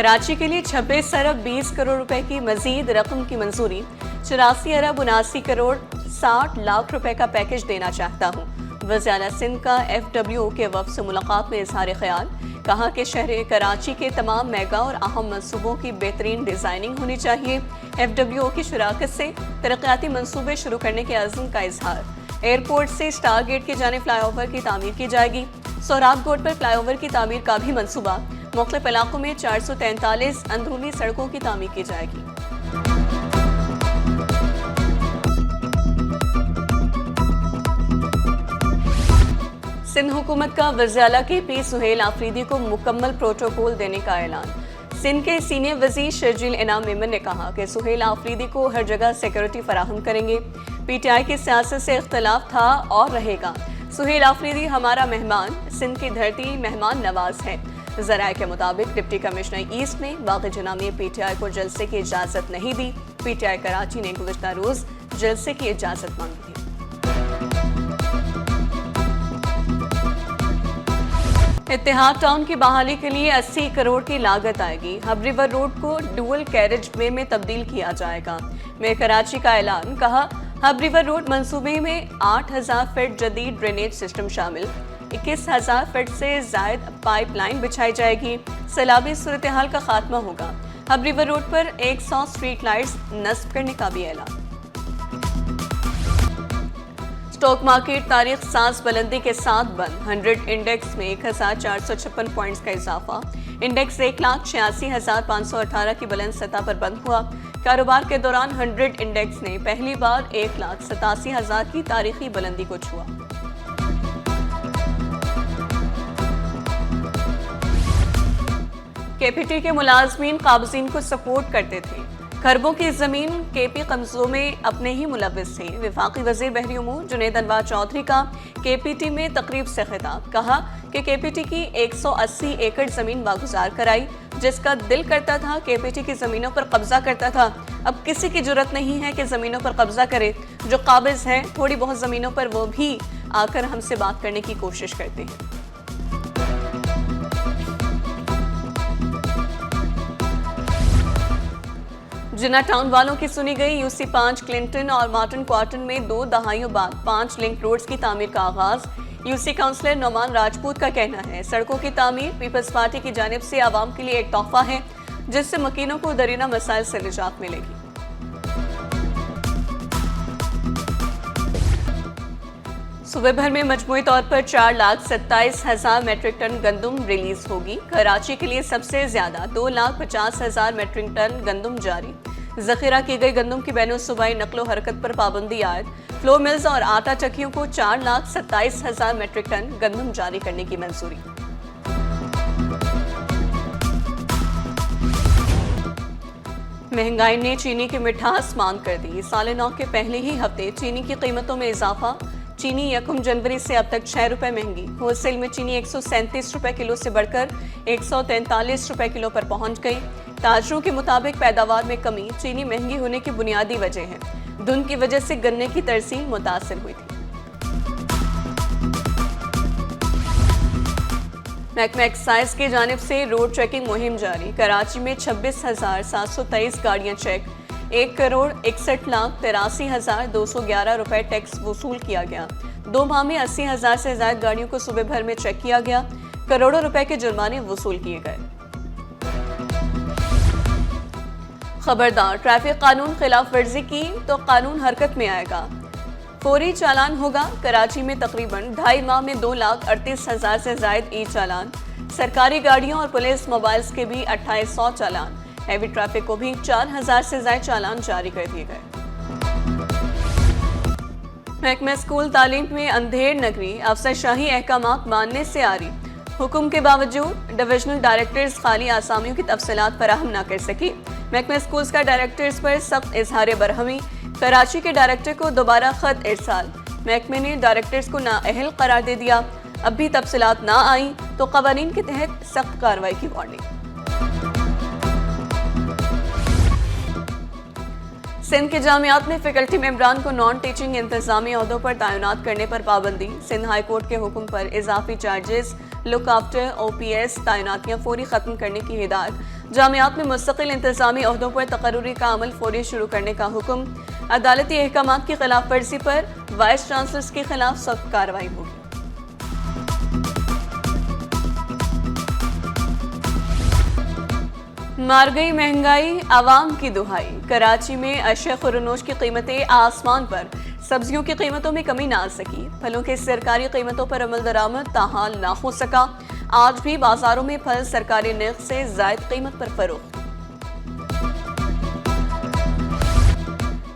कराची के लिए 26 अरब 20 करोड़ रुपए की मजीद रकम की मंजूरी। 84 अरब 79 करोड़ 60 लाख रुपए का पैकेज देना चाहता हूँ। वज़ीर आला सिंध का FWO के वफ़द से मुलाकात में इजहार ख्याल। कहा कि शहर कराची के तमाम मेगा और अहम मनसूबों की बेहतरीन डिज़ाइनिंग होनी चाहिए। FWO की शराकत से तरक्याती मनसूबे शुरू करने के अज़्म का इजहार। एयरपोर्ट से स्टार गेट की जाने फ्लाईओवर की तामीर की जाएगी। सोहराब रोड पर फ्लाईओवर की तामीर का भी मनसूबा। मुख्तलिफ इलाकों में 443 अंदरूनी सड़कों की तामीर की जाएगी। सिंध हुकूमत का वज़ीर आला KP सुहेल आफरीदी को मुकम्मल प्रोटोकॉल देने का ऐलान। सिंध के सीनियर वज़ीर शर्जील इनाम मेमन ने कहा कि सुहेल आफरीदी को हर जगह सिक्योरिटी फराहम करेंगे। PTI की सियासत से इख्तलाफ था और रहेगा। सुहेल आफरीदी हमारा मेहमान, सिंध की धरती मेहमान नवाज है। ज़राए के मुताबिक डिप्टी कमिश्नर ईस्ट ने बाग़ जना में PTI को जलसे की इजाज़त नहीं दी। PTI कराची ने गुज़श्ता रोज़ जलसे की इजाज़त मांगी थी। इत्तेहाद टाउन की बहाली के लिए 80 करोड़ की लागत आएगी। हब रिवर रोड को डुअल कैरेज वे में तब्दील किया जाएगा। मेयर कराची का ऐलान। कहा, हब रिवर रोड मंसूबे में 8000 फीट जदीद ड्रेनेज सिस्टम शामिल। 21,000 फीट से जायद पाइपलाइन बिछाई जाएगी। सैलाबी सूरत हाल का खात्मा होगा। हब रिवर रोड पर 100 स्ट्रीट लाइट्स नस्ब करने का भी ऐलान। स्टॉक मार्केट तारीख सांस बुलंदी के साथ बंद। 100 इंडेक्स में 1456 पॉइंट्स का इजाफा। इंडेक्स 1,86,518 की बुलंद सतह पर बंद हुआ। कारोबार के दौरान 100 इंडेक्स ने पहली बार 1,87,000 की तारीखी बुलंदी को छुआ। KPT के मुलाजमीन काबजीन को सपोर्ट करते थे। खरबों की जमीन KP कब्जों में अपने ही मुलव्विस थे। वफाकी वजीर बहरी उमूर जुनैद अनवर चौधरी का KPT में तकरीब से खिताब। कहा कि KPT की 180 एकड़ जमीन वागुजार कराई। जिसका दिल करता था KPT की जमीनों पर कब्जा करता था। अब किसी की जुर्रत नहीं है कि जमीनों पर कब्जा करे। जो काबिज हैं थोड़ी बहुत जमीनों पर, वो भी आकर हमसे बात करने की कोशिश करते हैं। जिन्ना टाउन वालों की सुनी गई। UC 5 क्लिंटन और मार्टन क्वार्टन में 2 दहाइयों बाद 5 लिंक रोड्स की तामीर का आगाज। UC काउंसलर नौमान राजपूत का कहना है, सड़कों की तामीर पीपल्स पार्टी की जानिब से आवाम के लिए एक तोहफा है, जिससे मकीनों को दरीना मसाइल से निजात मिलेगी। सूबे भर में मजमूई तौर पर 4,27,000 मेट्रिक टन गंदम रिलीज होगी। कराची के लिए सबसे ज्यादा 2,50,000 मेट्रिक टन गंदम जारी। जखीरा की गई गंदम की बैनुल सूबाई नकलो हरकत पर पाबंदी आयद। फ्लोर मिल्स और आटा चक्कियों को 4,27,000 मेट्रिक टन गंदम जारी करने की मंजूरी। महंगाई ने चीनी की मिठास मांद कर दी। साल नौ के पहले ही हफ्ते चीनी की कीमतों में इजाफा। चीनी 1 जनवरी से अब तक 6 रुपए महंगी। होलसेल में चीनी 137 रुपए किलो से बढ़कर 143 रुपए किलो पर पहुंच गई। ताजरों के मुताबिक पैदावार में कमी चीनी महंगी होने की बुनियादी वजह है। धुंध की वजह से गन्ने की तरसील मुतासिर हुई थी। महकमा एक्साइज की जानिब से रोड चेकिंग मुहिम जारी। कराची में 26,723 गाड़ियां चेक। 1,61,83,211 रुपए टैक्स वसूल किया गया। 2 माह में 80,000 से ज्यादा गाड़ियों को सूबे भर में चेक किया गया। करोड़ों रुपए के जुर्माने वसूल किए गए। खबरदार, ट्रैफिक कानून खिलाफ वर्जी की तो कानून हरकत में आएगा। फौरी चालान होगा। कराची में तकरीबन 2.5 माह में 2,38,000 से ज्यादा ई चालान। सरकारी गाड़ियों और पुलिस मोबाइल्स के भी 2800 चालान। हैवी ट्रैफिक को भी 4,000 से ज्यादा चालान जारी कर दिए गए। महकमा स्कूल तालीम में अंधेर नगरी अफसरशाही अहकामात मानने से आ रही। हुक्म के बावजूद डिविजनल डायरेक्टर्स खाली आसामियों की तफसीलात फराहम न कर सकी। महकमा स्कूल्स का डायरेक्टर्स पर सख्त इजहार बरहमी। कराची के डायरेक्टर को दोबारा खत इरसाल। महकमे ने डायरेक्टर्स को नाअहल करार दे दिया। अब भी तफसीलात ना आई तो कवानीन के तहत सख्त कार्रवाई की वार्निंग। सिंध के जामियात में फैकल्टी मेंबरान को नॉन टीचिंग इंतजामी अहदों पर तैनात करने पर पाबंदी। सिंध हाई कोर्ट के हुक्म पर इजाफी चार्जेस लुक आफ्टर OPS तैनातियाँ फौरी ख़त्म करने की हिदायत। जामियात में मुस्तकिल इंतज़ामी अहदों पर तकर्रुरी का अमल फौरी शुरू करने का हुक्म। अदालती अहकामात की खिलाफ वर्जी पर वाइस चांसलर्स के खिलाफ सख्त कार्रवाई होगी। मार गई महंगाई, आवाम की दुहाई। कराची में अशय खुरनोश की कीमतें आसमान पर, सब्जियों की कीमतों में कमी ना आ सकी। फलों की सरकारी कीमतों पर अमल दरामद ताहाल ना हो सका। आज भी बाजारों में फल सरकारी नर्ख से जायद कीमत पर फरोख्त।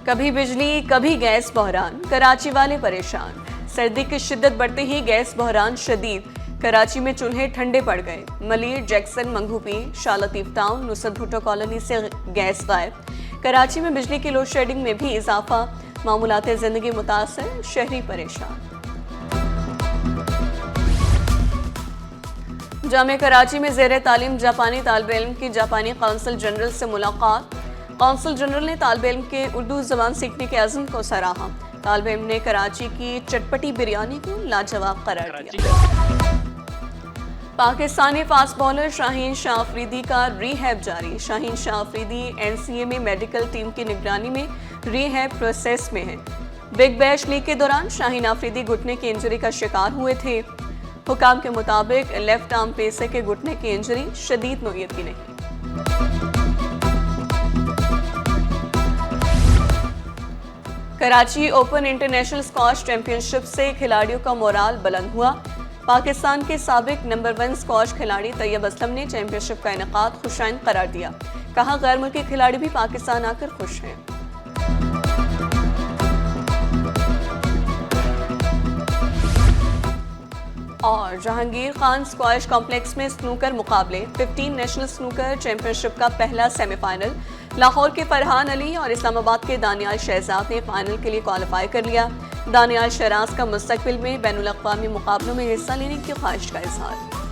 कभी बिजली कभी गैस बहरान, कराची वाले परेशान। सर्दी की शिद्दत बढ़ते ही गैस बहरान शदीद। कराची में चूल्हे ठंडे पड़ गए। मलिर, जैक्सन, मंगूपी, शाह लतीफ टाउन, नुसरत भुट्टो कॉलोनी से गैस गायब। कराची में बिजली की लोड शेडिंग में भी इजाफा। मामूलाते जिंदगी मुतासर, शहरी परेशान। जामे कराची में ज़ेरे तालीम जापानी तालिब इल्म की जापानी कौंसल जनरल से मुलाकात। कौंसल जनरल ने तालिब इल्म के उर्दू ज़बान सीखने के अज़्म को सराहा। तालिब इल्म ने कराची की चटपटी बिरयानी को लाजवाब करार दिया। पाकिस्तानी फास्ट बॉलर शाहीन शाह अफरीदी का रीहैब जारी। शाहीन शाह अफरीदी NCA में मेडिकल टीम की निगरानी में रीहैब प्रोसेस में है। बिग बैश लीग के दौरान शाहीन अफरीदी घुटने की इंजरी का शिकार हुए थे। हुकाम के मुताबिक लेफ्ट आर्म पेसर के घुटने की इंजरी शदीद नोयत की नहीं। Karachi open international squash championship से खिलाड़ियों का मोराल बुलंद हुआ। पाकिस्तान के साबिक नंबर 1 स्क्वॉश खिलाड़ी तैयब असलम ने चैंपियनशिप का इनेकाद खुशाइन करार दिया। कहा, गैर मुल्की खिलाड़ी भी पाकिस्तान आकर खुश हैं। और जहांगीर खान स्क्वॉश कॉम्प्लेक्स में स्नूकर मुकाबले। 15 नेशनल स्नूकर चैंपियनशिप का पहला सेमीफाइनल। लाहौर के फरहान अली और इस्लामाबाद के दानियाल शहजाद ने फाइनल के लिए क्वालिफाई कर लिया। दानियाल शहराज का मुस्तकबिल में बैनुल अक़वामी मुकाबलों में हिस्सा लेने की ख्वाहिश का इजहार।